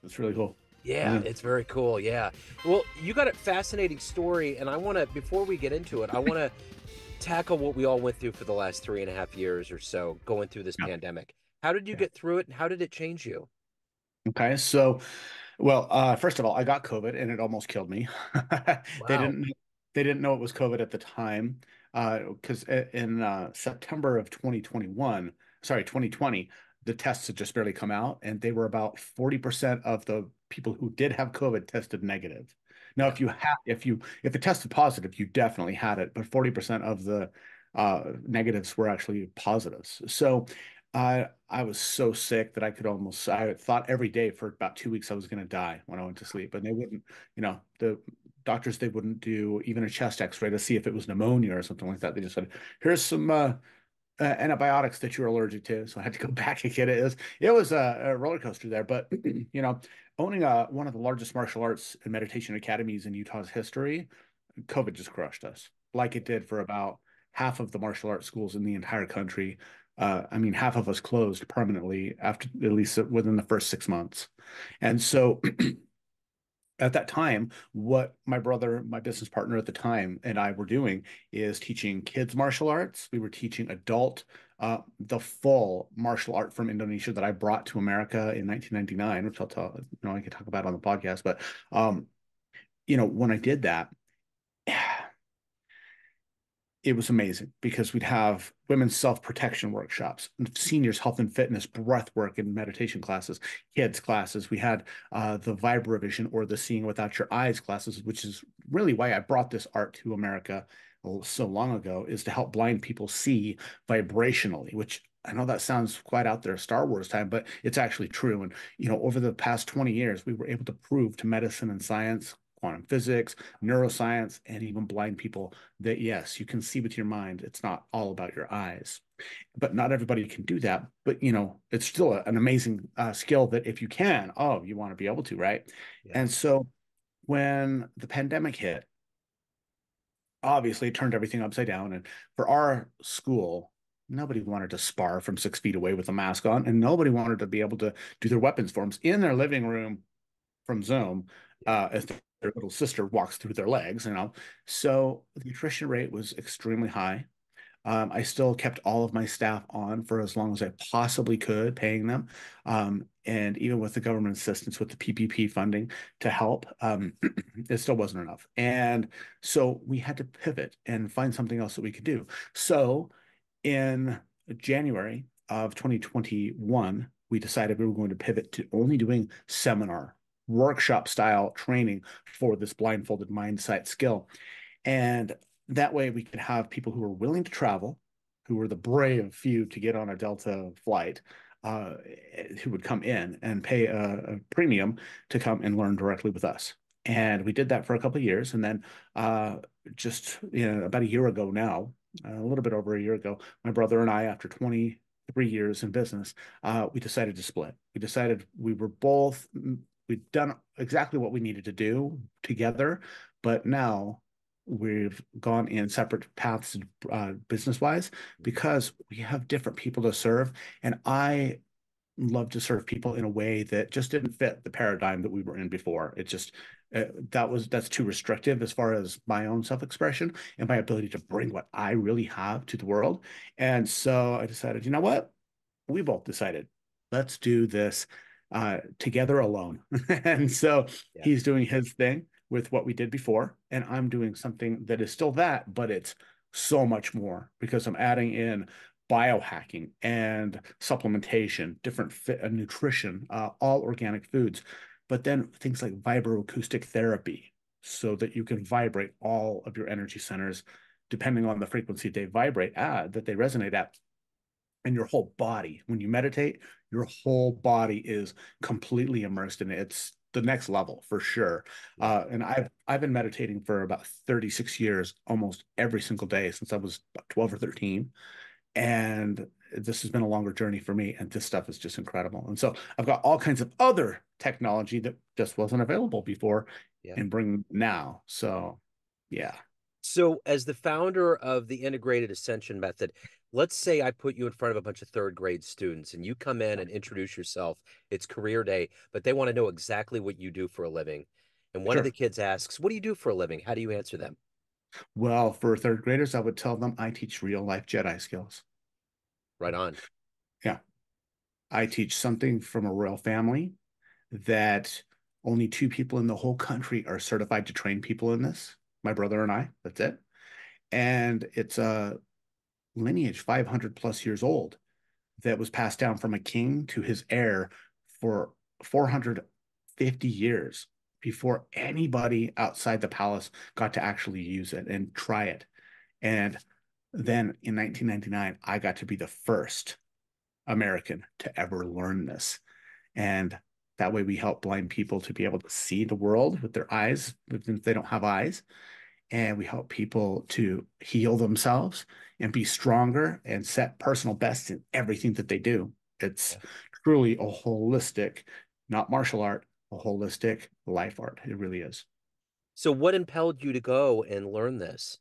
It's really cool. Yeah, Yeah. it's very cool. Yeah. Well, you got a fascinating story, and I want to, before we get into it, I want to tackle what we all went through for the last 3.5 years or so, going through this Yeah. pandemic. How did you Yeah. get through it, and how did it change you? Okay. So, well, first of all, I got COVID and it almost killed me. They Wow. didn't they didn't know it was COVID at the time, because in September of 2021, sorry, 2020, the tests had just barely come out, and they were about 40% of the people who did have COVID tested negative. Now, Yeah. if it tested positive, you definitely had it, but 40% of the negatives were actually positives. So I was so sick that I thought every day for about 2 weeks I was going to die when I went to sleep. And they wouldn't, the doctors, they wouldn't do even a chest x-ray to see if it was pneumonia or something like that. They just said, here's some antibiotics that you're allergic to. So I had to go back and get it. It was a roller coaster there. But, owning one of the largest martial arts and meditation academies in Utah's history, COVID just crushed us like it did for about half of the martial arts schools in the entire country. I mean, half of us closed permanently after at least within the first 6 months. And so at that time, what my brother, my business partner at the time, and I were doing is teaching kids martial arts. We were teaching the full martial art from Indonesia that I brought to America in 1999, which I could talk about on the podcast. But, when I did that, it was amazing because we'd have women's self-protection workshops, seniors health and fitness, breath work and meditation classes, kids classes. We had the vibrovision, or the seeing without your eyes classes, which is really why I brought this art to America so long ago, is to help blind people see vibrationally, which I know that sounds quite out there, Star Wars time, but it's actually true. And, over the past 20 years, we were able to prove to medicine and science, quantum physics, neuroscience, and even blind people that yes, you can see with your mind. It's not all about your eyes, but not everybody can do that. But it's still an amazing skill that if you can, oh, you want to be able to, right? Yeah. And so when the pandemic hit, obviously it turned everything upside down. And for our school, nobody wanted to spar from 6 feet away with a mask on, and nobody wanted to be able to do their weapons forms in their living room from Zoom, Yeah. as their little sister walks through their legs. So the attrition rate was extremely high. I still kept all of my staff on for as long as I possibly could, paying them. And even with the government assistance with the PPP funding to help, it still wasn't enough. And so we had to pivot and find something else that we could do. So in January of 2021, we decided we were going to pivot to only doing seminar, workshop style training for this blindfolded mindset skill. And that way we could have people who are willing to travel, who were the brave few to get on a Delta flight, uh, who would come in and pay a premium to come and learn directly with us. And we did that for a couple of years. And then just about a year ago now, a little bit over a year ago, my brother and I, after 23 years in business, we decided to split. We decided we'd done exactly what we needed to do together, but now we've gone in separate paths, business wise, because we have different people to serve. And I love to serve people in a way that just didn't fit the paradigm that we were in before. It just that's too restrictive as far as my own self-expression and my ability to bring what I really have to the world. And so I decided, you know what? We both decided, let's do this together alone. And so Yeah. he's doing his thing with what we did before, and I'm doing something that is still that, but it's so much more because I'm adding in biohacking and supplementation, different nutrition, all organic foods, but then things like vibroacoustic therapy so that you can vibrate all of your energy centers depending on the frequency they vibrate at, that they resonate at, and your whole body. When you meditate, your whole body is completely immersed in it. It's the next level for sure. Yeah. And I've been meditating for about 36 years, almost every single day since I was about 12 or 13. And this has been a longer journey for me. And this stuff is just incredible. And so I've got all kinds of other technology that just wasn't available before Yeah. and bring now. So yeah. So, as the founder of the Integrated Ascension Method, let's say I put you in front of a bunch of third grade students and you come in and introduce yourself. It's career day, but they want to know exactly what you do for a living. And one of the Sure. kids asks, "What do you do for a living?" How do you answer them? Well, for third graders, I would tell them I teach real life Jedi skills. Right on. Yeah. I teach something from a royal family that only two people in the whole country are certified to train people in this. My brother and I, that's it. And it's a lineage 500 plus years old that was passed down from a king to his heir for 450 years before anybody outside the palace got to actually use it and try it. And then in 1999, I got to be the first American to ever learn this. And that way we help blind people to be able to see the world with their eyes, if they don't have eyes. And we help people to heal themselves and be stronger and set personal bests in everything that they do. It's Yeah. truly a holistic, not martial art, a holistic life art. It really is. So, what impelled you to go and learn this?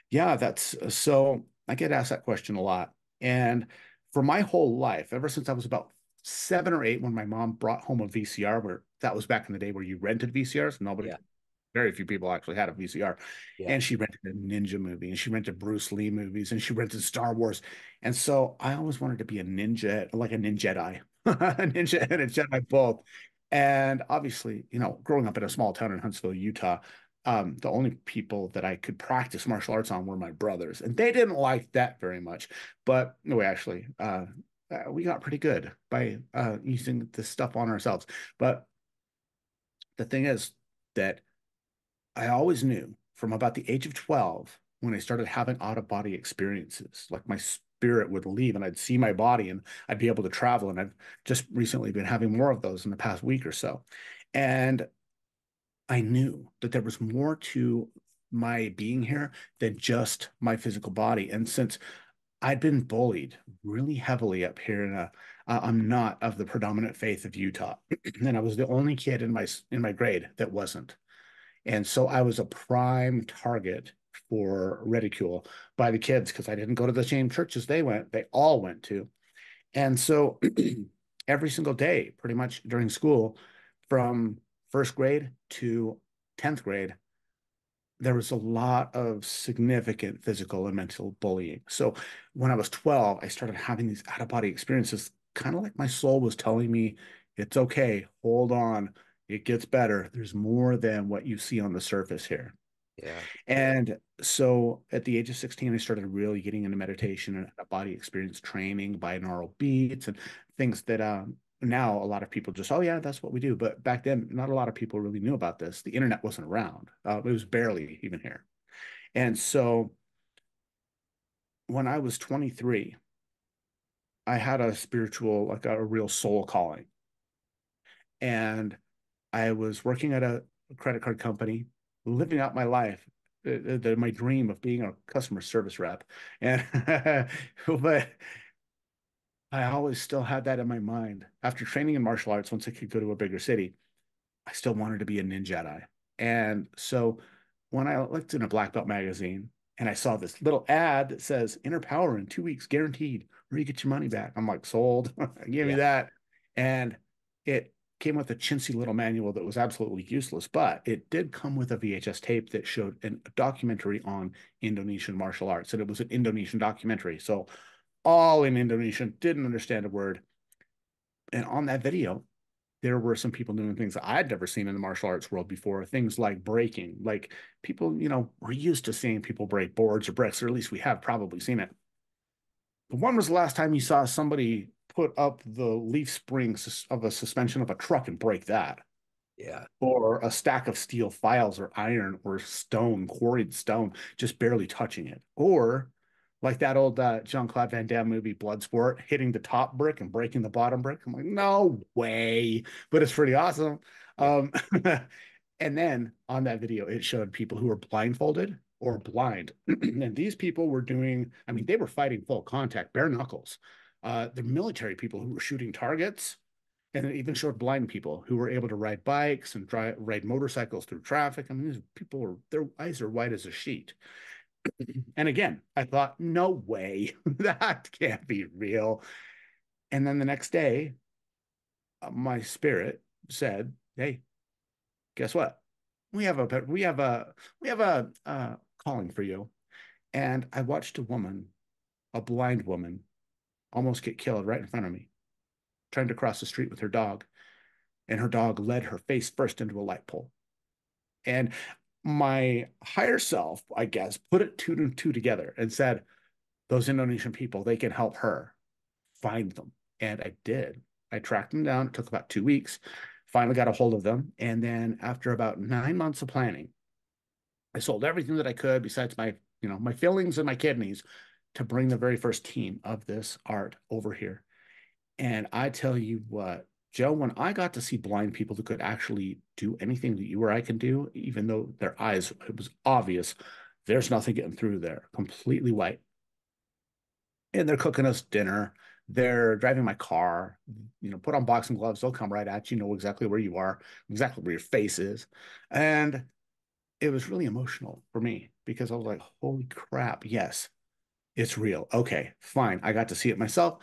Yeah, that's so I get asked that question a lot. And for my whole life, ever since I was about 7 or 8, when my mom brought home a VCR, where that was back in the day where you rented VCRs, nobody, Yeah. very few people actually had a VCR. Yeah. And she rented a ninja movie and she rented Bruce Lee movies and she rented Star Wars. And so I always wanted to be a ninja, like a ninja, a ninja and a Jedi both. And obviously, growing up in a small town in Huntsville, Utah, the only people that I could practice martial arts on were my brothers, and they didn't like that very much. But no, actually, we got pretty good by using this stuff on ourselves. But the thing is that I always knew from about the age of 12 when I started having out of body experiences, like my spirit would leave and I'd see my body and I'd be able to travel. And I've just recently been having more of those in the past week or so. And I knew that there was more to my being here than just my physical body. And since I'd been bullied really heavily up here I'm not of the predominant faith of Utah, and I was the only kid in my grade that wasn't. And so I was a prime target for ridicule by the kids because I didn't go to the same churches they all went to. And so every single day, pretty much during school, from first grade to 10th grade, there was a lot of significant physical and mental bullying. So when I was 12, I started having these out of body experiences, kind of like my soul was telling me, it's okay, hold on, it gets better. There's more than what you see on the surface here. Yeah. And so at the age of 16, I started really getting into meditation and body experience training, binaural beats, and things that now a lot of people just, oh, yeah, that's what we do. But back then, not a lot of people really knew about this. The internet wasn't around, it was barely even here. And so when I was 23, I had a spiritual, like a real soul calling. And I was working at a credit card company, living out my life, my dream of being a customer service rep. And but I always still had that in my mind. After training in martial arts, once I could go to a bigger city, I still wanted to be a ninja. And so when I looked in a black belt magazine and I saw this little ad that says inner power in 2 weeks guaranteed, or you get your money back. I'm like, sold. Give me Yeah. that. And it came with a chintzy little manual that was absolutely useless, but it did come with a VHS tape that showed a documentary on Indonesian martial arts. And it was an Indonesian documentary. So all in Indonesian, didn't understand a word. And on that video, there were some people doing things that I'd never seen in the martial arts world before. Things like breaking, like people, we're used to seeing people break boards or bricks, or at least we have probably seen it. But when was the last time you saw somebody put up the leaf springs of a suspension of a truck and break that? Yeah. Or a stack of steel files or iron or stone, quarried stone, just barely touching it. Or like that old Jean-Claude Van Damme movie, Bloodsport, hitting the top brick and breaking the bottom brick. I'm like, no way, but it's pretty awesome. Yeah. Um, and then on that video, it showed people who were blindfolded or blind. And these people were doing, I mean, they were fighting full contact, bare knuckles. The military people who were shooting targets, And it even showed blind people who were able to ride bikes and ride motorcycles through traffic. I mean, these people were, their eyes are white as a sheet. And again, I thought, no way, that can't be real. And then the next day, my spirit said, "Hey, guess what? We have a calling for you." And I watched a woman, a blind woman, almost get killed right in front of me, trying to cross the street with her dog, and her dog led her face first into a light pole. And my higher self, I guess, put it two and two together and said, those Indonesian people, they can help her find them. And I did. I tracked them down. It took about 2 weeks. Finally got a hold of them. And then after about 9 months of planning, I sold everything that I could besides my fillings and my kidneys to bring the very first team of this art over here. And I tell you what, Joe, when I got to see blind people that could actually do anything that you or I can do, even though their eyes, it was obvious there's nothing getting through there, completely white. And they're cooking us dinner. They're driving my car, put on boxing gloves. They'll come right at you, know exactly where you are, exactly where your face is. And it was really emotional for me because I was like, holy crap, yes, it's real. Okay, fine. I got to see it myself.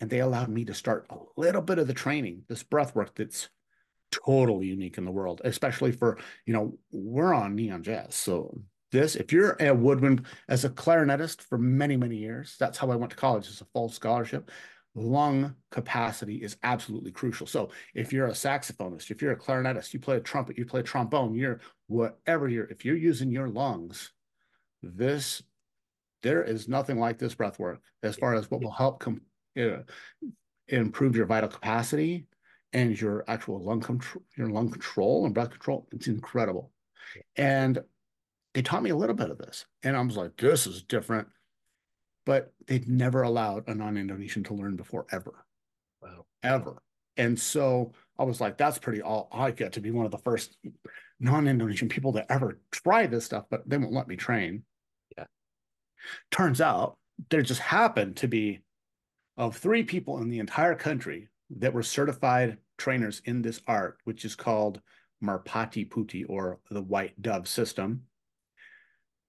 And they allowed me to start a little bit of the training, this breath work that's totally unique in the world, especially for, we're on neon jazz. So this, if you're a woodwind as a clarinetist for many, many years, that's how I went to college as a full scholarship. Lung capacity is absolutely crucial. So if you're a saxophonist, if you're a clarinetist, you play a trumpet, you play a trombone, if you're using your lungs, this there is nothing like this breath work as Yeah. far as what will help uh, improve your vital capacity and your actual your lung control and breath control. It's incredible. Yeah. And they taught me a little bit of this, and I was like, this is different. But they'd never allowed a non-Indonesian to learn before, ever, Wow. ever. And so I was like, that's pretty all I get to be one of the first non-Indonesian people to ever try this stuff, but they won't let me train. Yeah. Turns out there just happened to be of three people in the entire country that were certified trainers in this art, which is called Merpati Putih, or the White Dove system.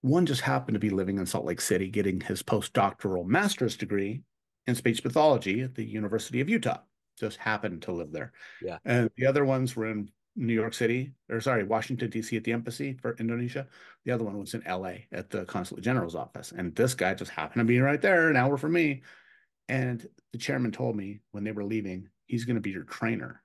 One just happened to be living in Salt Lake City getting his postdoctoral master's degree in speech pathology at the University of Utah. Just happened to live there. Yeah. And the other ones were in New York City, or sorry, Washington, D.C. at the embassy for Indonesia. The other one was in L.A. at the consulate general's office. And this guy just happened to be right there, an hour from me. And the chairman told me when they were leaving, he's going to be your trainer.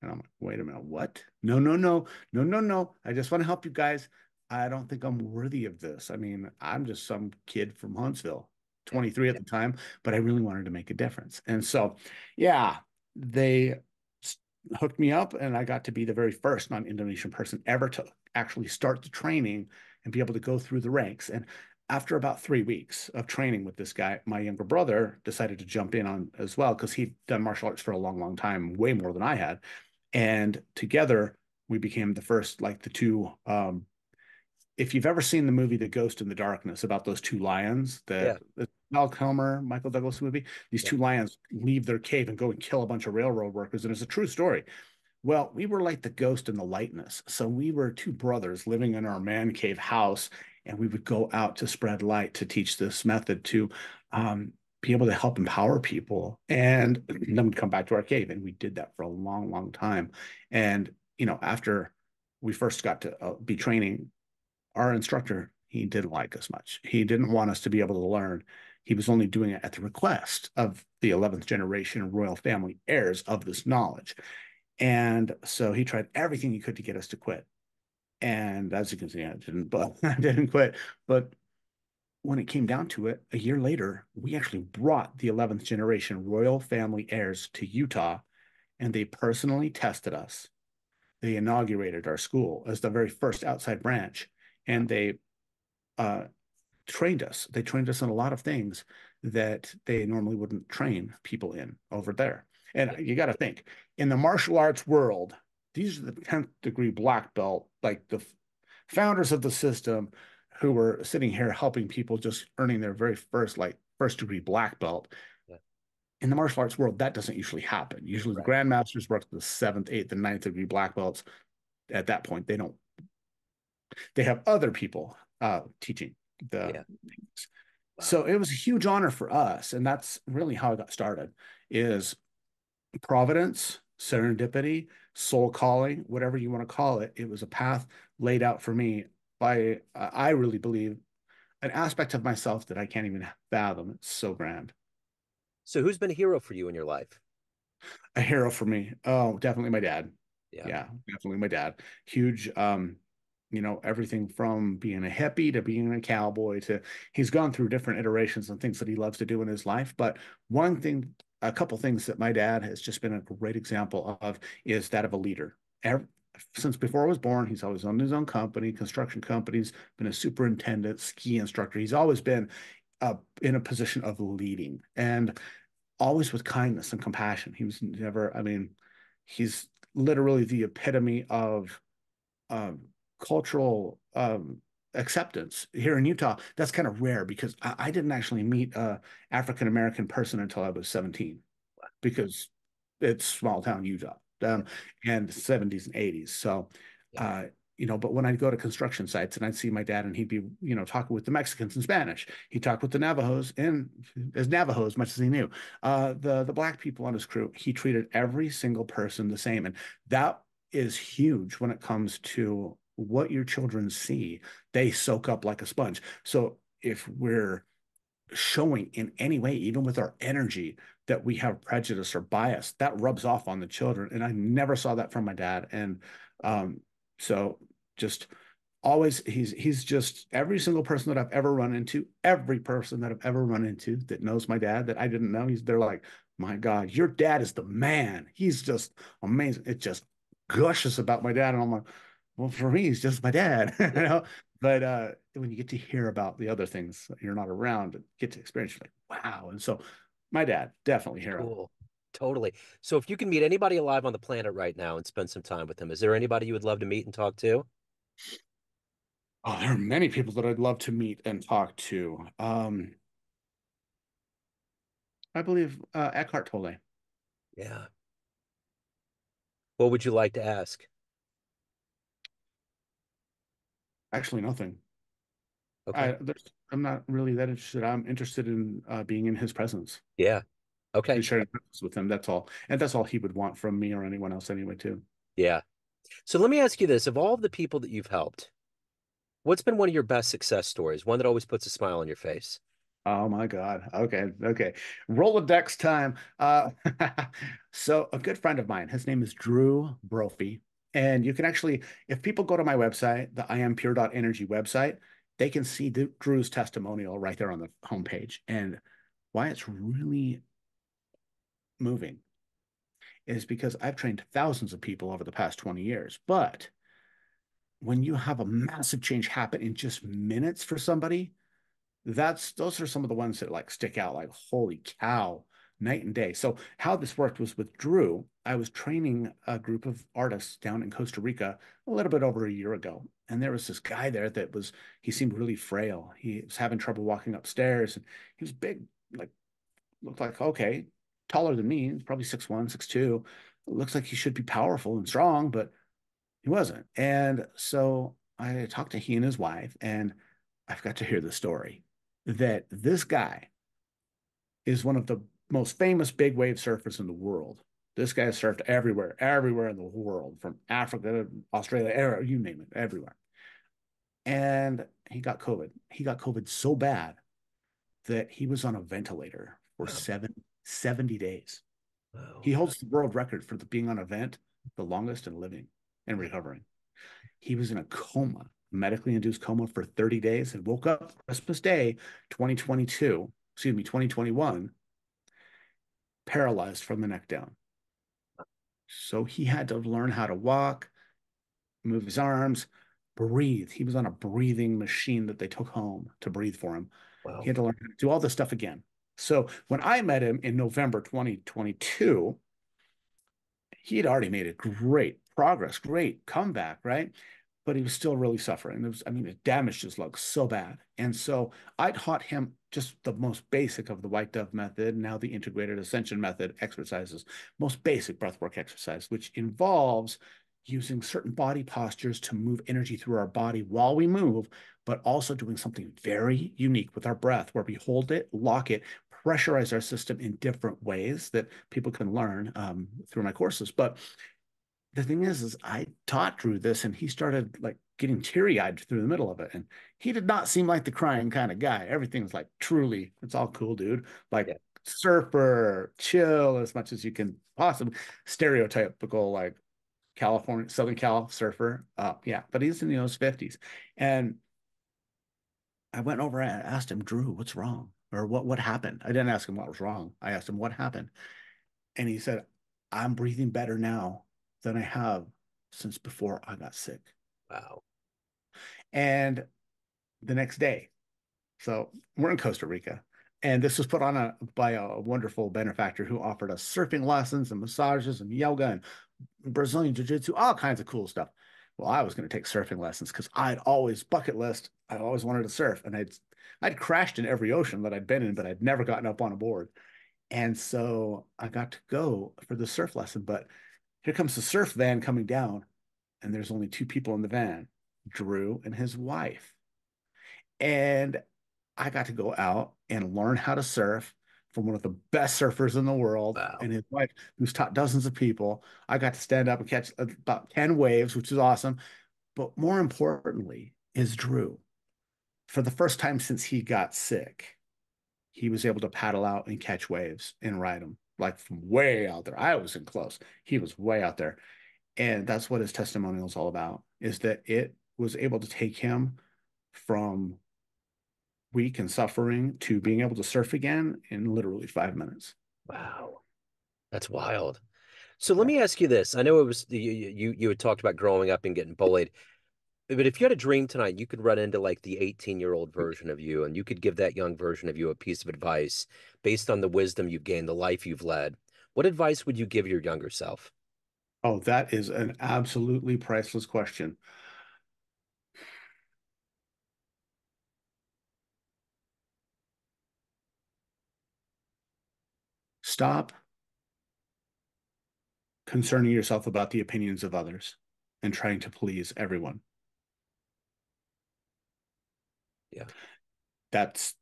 And I'm like, wait a minute, what? No, no, no, no, no, no. I just want to help you guys. I don't think I'm worthy of this. I mean, I'm just some kid from Huntsville, Yeah. 23 at the time, but I really wanted to make a difference. And so, yeah, they hooked me up, and I got to be the very first non-Indonesian person ever to actually start the training and be able to go through the ranks. And after about 3 weeks of training with this guy, my younger brother decided to jump in on as well because he'd done martial arts for a long, long time, way more than I had. And together we became the first, like the two. If you've ever seen the movie The Ghost in the Darkness about those two lions, Yeah. the Val Kilmer, Michael Douglas movie, these Yeah. two lions leave their cave and go and kill a bunch of railroad workers. And it's a true story. Well, we were like the ghost and the lightness. So we were two brothers living in our man cave house, and we would go out to spread light to teach this method to be able to help empower people. And then we'd come back to our cave, and we did that for a long, long time. And, after we first got to be training, our instructor, he didn't like us much. He didn't want us to be able to learn. He was only doing it at the request of the 11th generation royal family heirs of this knowledge. And so he tried everything he could to get us to quit. And as you can see, I didn't, but I didn't quit. But when it came down to it, a year later, we actually brought the 11th generation royal family heirs to Utah, and they personally tested us. They inaugurated our school as the very first outside branch, Wow. and they uh, trained us. They trained us in a lot of things that they normally wouldn't train people in over there. And Yeah. you got to think in the martial arts world, these are the 10th degree black belt, like the founders of the system who were sitting here helping people just earning their very first, like first degree black belt. Yeah. in the martial arts world, that doesn't usually happen. Usually the Right. grandmasters work to the seventh, eighth, and ninth degree black belts. At that point, they don't, they have other people teaching the Yeah. things. Wow. So it was a huge honor for us. And that's really how I got started is providence, serendipity, soul calling, whatever you want to call it. It was a path laid out for me by, I really believe, an aspect of myself that I can't even fathom. It's so grand. So who's been a hero for you in your life? A hero for me. Oh, definitely my dad. Yeah. Yeah, definitely my dad. Huge, everything from being a hippie to being a cowboy to he's gone through different iterations and things that he loves to do in his life. But one thing, a couple things that my dad has just been a great example of is that of a leader. Since before I was born, he's always owned his own company, construction companies, been a superintendent, ski instructor. He's always been in a position of leading. And always with kindness and compassion. He was never, I mean, he's literally the epitome of um, cultural acceptance here in Utah. That's kind of rare because I didn't actually meet a African American person until I was 17 because it's small town Utah, Yeah. and 70s and 80s. So, Yeah. uh, but when I'd go to construction sites and I'd see my dad and he'd be, talking with the Mexicans in Spanish. He talked with the Navajos in as Navajo as much as he knew. The black people on his crew, he treated every single person the same. And that is huge when it comes to what your children see. They soak up like a sponge. So if we're showing in any way, even with our energy, that we have prejudice or bias, that rubs off on the children. And I never saw that from my dad. And um, so just always he's just every single person that I've ever run into, every person that I've ever run into that knows my dad that I didn't know, they're like, my God, your dad is the man. He's just amazing. It just gushes about my dad. And I'm like, well, for me, he's just my dad, you Yeah. know. But when you get to hear about the other things you're not around and get to experience, you're like, wow. And so my dad, definitely hero. Cool. Totally. So if you can meet anybody alive on the planet right now and spend some time with them, is there anybody you would love to meet and talk to? Oh, there are many people that I'd love to meet and talk to. I believe Eckhart Tolle. Yeah. What would you like to ask? Actually, nothing. Okay. I'm not really that interested. I'm interested in being in his presence Yeah. Okay. and sharing presence with him. That's all. And that's all he would want from me or anyone else anyway, too. Yeah. So let me ask you this. Of all of the people that you've helped, what's been one of your best success stories? One that always puts a smile on your face? Oh my God. Okay. Okay. Rolodex time. So a good friend of mine, his name is Drew Brophy. And you can actually, if people go to my website, the IamPure.energy website, they can see Drew's testimonial right there on the homepage. And why it's really moving is because I've trained thousands of people over the past 20 years. But when you have a massive change happen in just minutes for somebody, those are some of the ones that like stick out like holy cow, night and day. So how this worked was with Drew. I was training a group of artists down in Costa Rica a little bit over a year ago, and there was this guy there that was he seemed really frail. He was having trouble walking upstairs, and he was big, like looked like okay, taller than me. He's probably 6'1", 6'2". Looks like he should be powerful and strong, but he wasn't. And so I talked to he and his wife, and I've got to hear the story that this guy is one of the most famous big wave surfers in the world. This guy has surfed everywhere, everywhere in the world, from Africa, Australia, you name it, everywhere. And he got COVID. He got COVID so bad that he was on a ventilator for Wow. 70 days. He Wow. holds the world record for being on a vent the longest and living and Wow. recovering. He was in a coma, medically induced coma for 30 days and woke up Christmas Day, 2021, paralyzed from the neck down. So he had to learn how to walk, move his arms, breathe. He was on a breathing machine that they took home to breathe for him. He Wow. had to learn how to do all this stuff again. So when I met him in November 2022, he had already made a great progress, great comeback, right? But he was still really suffering. I mean, it damaged his lugs so bad. And so I taught him just the most basic of the white dove method, now the integrated ascension method exercises, most basic breathwork exercise, which involves using certain body postures to move energy through our body while we move, but also doing something very unique with our breath, where we hold it, lock it, pressurize our system in different ways that people can learn through my courses. But the thing is I taught Drew this and he started like getting teary-eyed through the middle of it. And he did not seem like the crying kind of guy. Everything's like truly, it's all cool, dude. Like Yeah. surfer, chill as much as you can possibly, stereotypical like California, Southern Cal surfer. Yeah, but he's in his 50s. And I went over and asked him, Drew, what's wrong? Or what happened? I didn't ask him what was wrong. I asked him what happened. And he said, I'm breathing better now than I have since before I got sick. Wow. And the next day, so we're in Costa Rica, and this was put on by a wonderful benefactor who offered us surfing lessons and massages and yoga and Brazilian jiu-jitsu, all kinds of cool stuff. Well, I was going to take surfing lessons because I'd always bucket list. I always wanted to surf, and I'd crashed in every ocean that I'd been in, but I'd never gotten up on a board. And so I got to go for the surf lesson, but here comes the surf van coming down, and there's only two people in the van, Drew and his wife. And I got to go out and learn how to surf from one of the best surfers in the world Wow. and his wife, who's taught dozens of people. I got to stand up and catch about 10 waves, which is awesome. But more importantly, is Drew. For the first time since he got sick, he was able to paddle out and catch waves and ride them like from way out there. I wasn't close. He was way out there. And that's what his testimonial is all about, is that it was able to take him from weak and suffering to being able to surf again in literally 5 minutes. Wow. That's wild. So let Yeah. me ask you this. I know it was you had talked about growing up and getting bullied, but if you had a dream tonight, you could run into like the 18-year-old version of you and you could give that young version of you a piece of advice based on the wisdom you've gained, the life you've led. What advice would you give your younger self? Oh, that is an absolutely priceless question. Stop concerning yourself about the opinions of others and trying to please everyone. Yeah. That's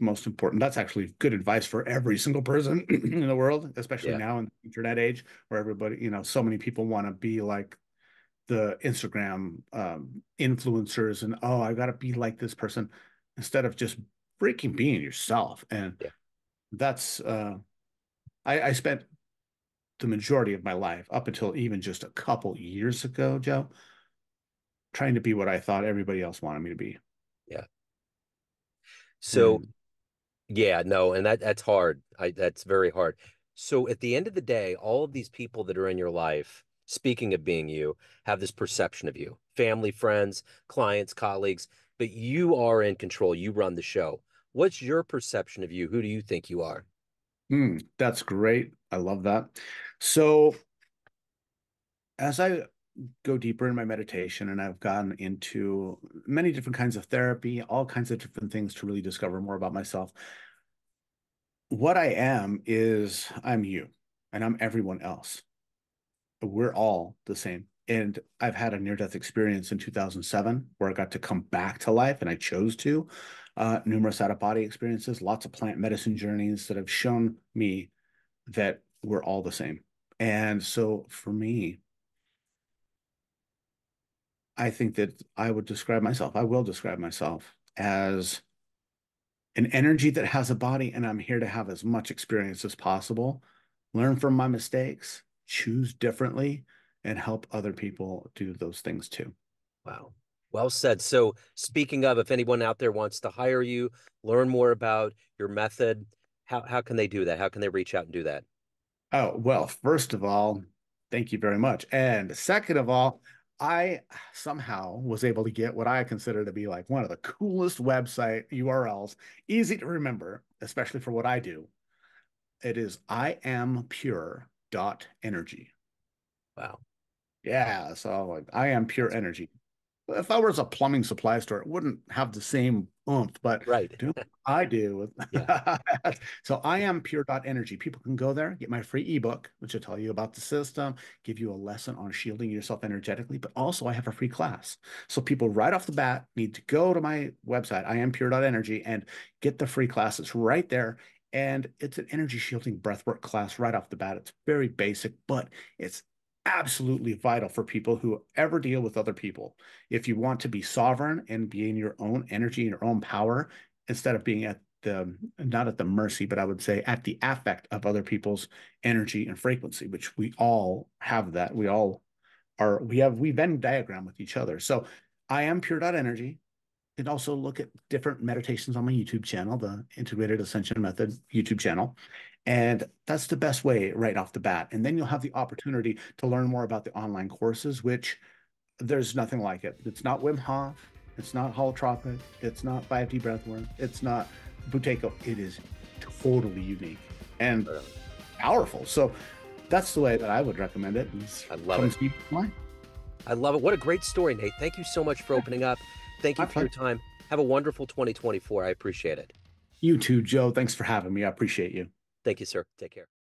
most important. That's actually good advice for every single person in the world, especially Yeah. now in the internet age where everybody, so many people want to be like the Instagram influencers and, oh, I got to be like this person instead of just freaking being yourself. And Yeah. that's, I spent the majority of my life up until even just a couple years ago, Joe, trying to be what I thought everybody else wanted me to be. Yeah. So And yeah, no, and that's hard. That's very hard. So at the end of the day, all of these people that are in your life, speaking of being you, have this perception of you, family, friends, clients, colleagues, but you are in control. You run the show. What's your perception of you? Who do you think you are? that's great. I love that. So as I go deeper in my meditation and I've gotten into many different kinds of therapy, all kinds of different things to really discover more about myself, what I am is I'm you and I'm everyone else. We're all the same. And I've had a near-death experience in 2007 where I got to come back to life and I chose to. Numerous out-of-body experiences, lots of plant medicine journeys that have shown me that we're all the same. And so for me, I think that I will describe myself as an energy that has a body, and I'm here to have as much experience as possible, learn from my mistakes, choose differently, and help other people do those things too. Wow. Well said. So speaking of, if anyone out there wants to hire you, learn more about your method, how can they do that? How can they reach out and do that? Oh, well, first of all, thank you very much. And second of all, I somehow was able to get what I consider to be like one of the coolest website URLs, easy to remember, especially for what I do. It is iampure.energy. Wow. Yeah, so like I am pure energy. if I was a plumbing supply store, it wouldn't have the same oomph, but Right. do what I do. Yeah. So I am pure dot energy. People can go there, get my free ebook, which will tell you about the system, give you a lesson on shielding yourself energetically, but also I have a free class. So people right off the bat need to go to my website, I am pure dot energy, and get the free class. It's right there. And it's an energy shielding breathwork class right off the bat. It's very basic, but it's absolutely vital for people who ever deal with other people. If you want to be sovereign and be in your own energy and your own power, instead of being at the not at the mercy, but I would say at the affect of other people's energy and frequency, which we all have that. We all are, we Venn diagram with each other. So I am pure dot energy. You can also look at different meditations on my YouTube channel, the Integrated Ascension Method YouTube channel. And that's the best way right off the bat. And then you'll have the opportunity to learn more about the online courses, which there's nothing like it. It's not Wim Hof. It's not holotropic. It's not 5D breathwork. It's not Buteyko. It is totally unique and powerful. So that's the way that I would recommend it. I love it. I love it. What a great story, Nate. Thank you so much for opening up. Thank you for your time. Have a wonderful 2024. I appreciate it. You too, Joe. Thanks for having me. I appreciate you. Thank you, sir. Take care.